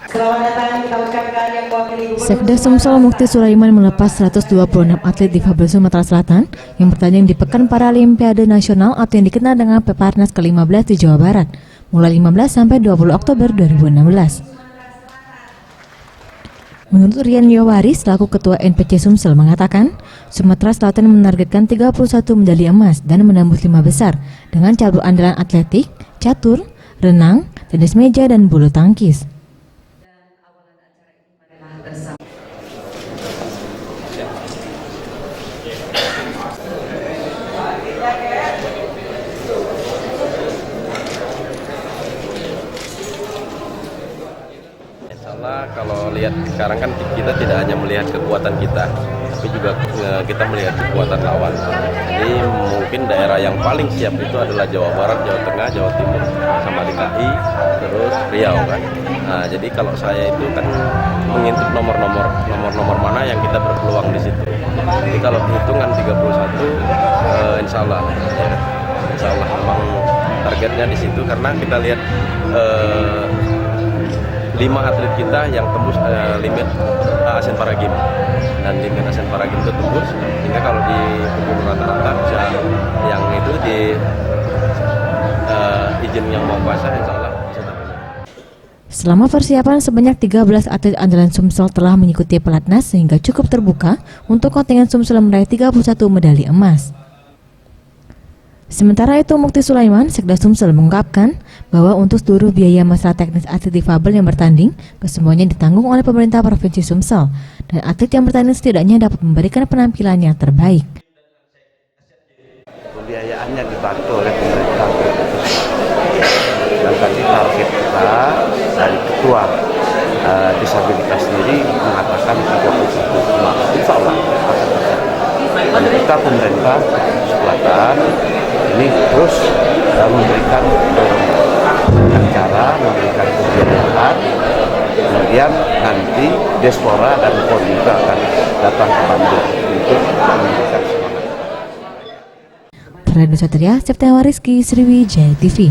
Selamat datang kita ucapkan yang mewakili Gubernur Sekda Sumsel Mukti Sulaiman melepas 126 atlet difabel Sumatera Selatan yang bertanding di Pekan Paralimpiade Nasional atau yang dikenal dengan Peparnas ke-15 di Jawa Barat, mulai 15 sampai 20 Oktober 2016. Menurut Rian Yowari selaku Ketua NPC Sumsel mengatakan, Sumatera Selatan menargetkan 31 medali emas dan menembus 5 besar dengan cabur andalan atletik, catur, renang, tenis meja, dan bulu tangkis. Insyaallah kalau lihat sekarang kan kita tidak hanya melihat kekuatan kita, tapi juga kita melihat kekuatan lawan. Jadi mungkin daerah yang paling siap itu adalah Jawa Barat, Jawa Tengah, Jawa Timur, sama DKI, terus Riau kan. Nah, jadi kalau saya itu kan mengintip nomor mana yang kita berpeluang di situ. Jadi kalau hitungan 31, Insyaallah memang targetnya di situ karena kita lihat 5 atlet kita yang tembus limit Asian Para Games, dan limit Asian Para Games itu tembus, sehingga kalau di pukul rata-rata bisa yang itu di izin yang mau puasa Insyaallah bisa dapat. Selama persiapan sebanyak 13 atlet andalan Sumsel telah mengikuti pelatnas sehingga cukup terbuka untuk kontingen Sumsel meraih 31 medali emas. Sementara itu, Mukti Sulaiman, Sekda Sumsel mengungkapkan bahwa untuk seluruh biaya masalah teknis atlet difabel yang bertanding, kesemuanya ditanggung oleh pemerintah Provinsi Sumsel, dan atlet yang bertanding setidaknya dapat memberikan penampilan yang terbaik. Pembiayaannya dibantu oleh pemerintah, dan tadi target kita dari Ketua Disabilitas sendiri mengatakan 31,5, insya Allah akan tercapai. Dan kita pemerintah Selatan ini terus memberikan acara, memberikan kebiayaan, kemudian nanti Diaspora dan PON juga akan datang ke Bandung untuk memberikan semangat. Raditya Satria, Septiawan Rizky, Sriwijaya TV.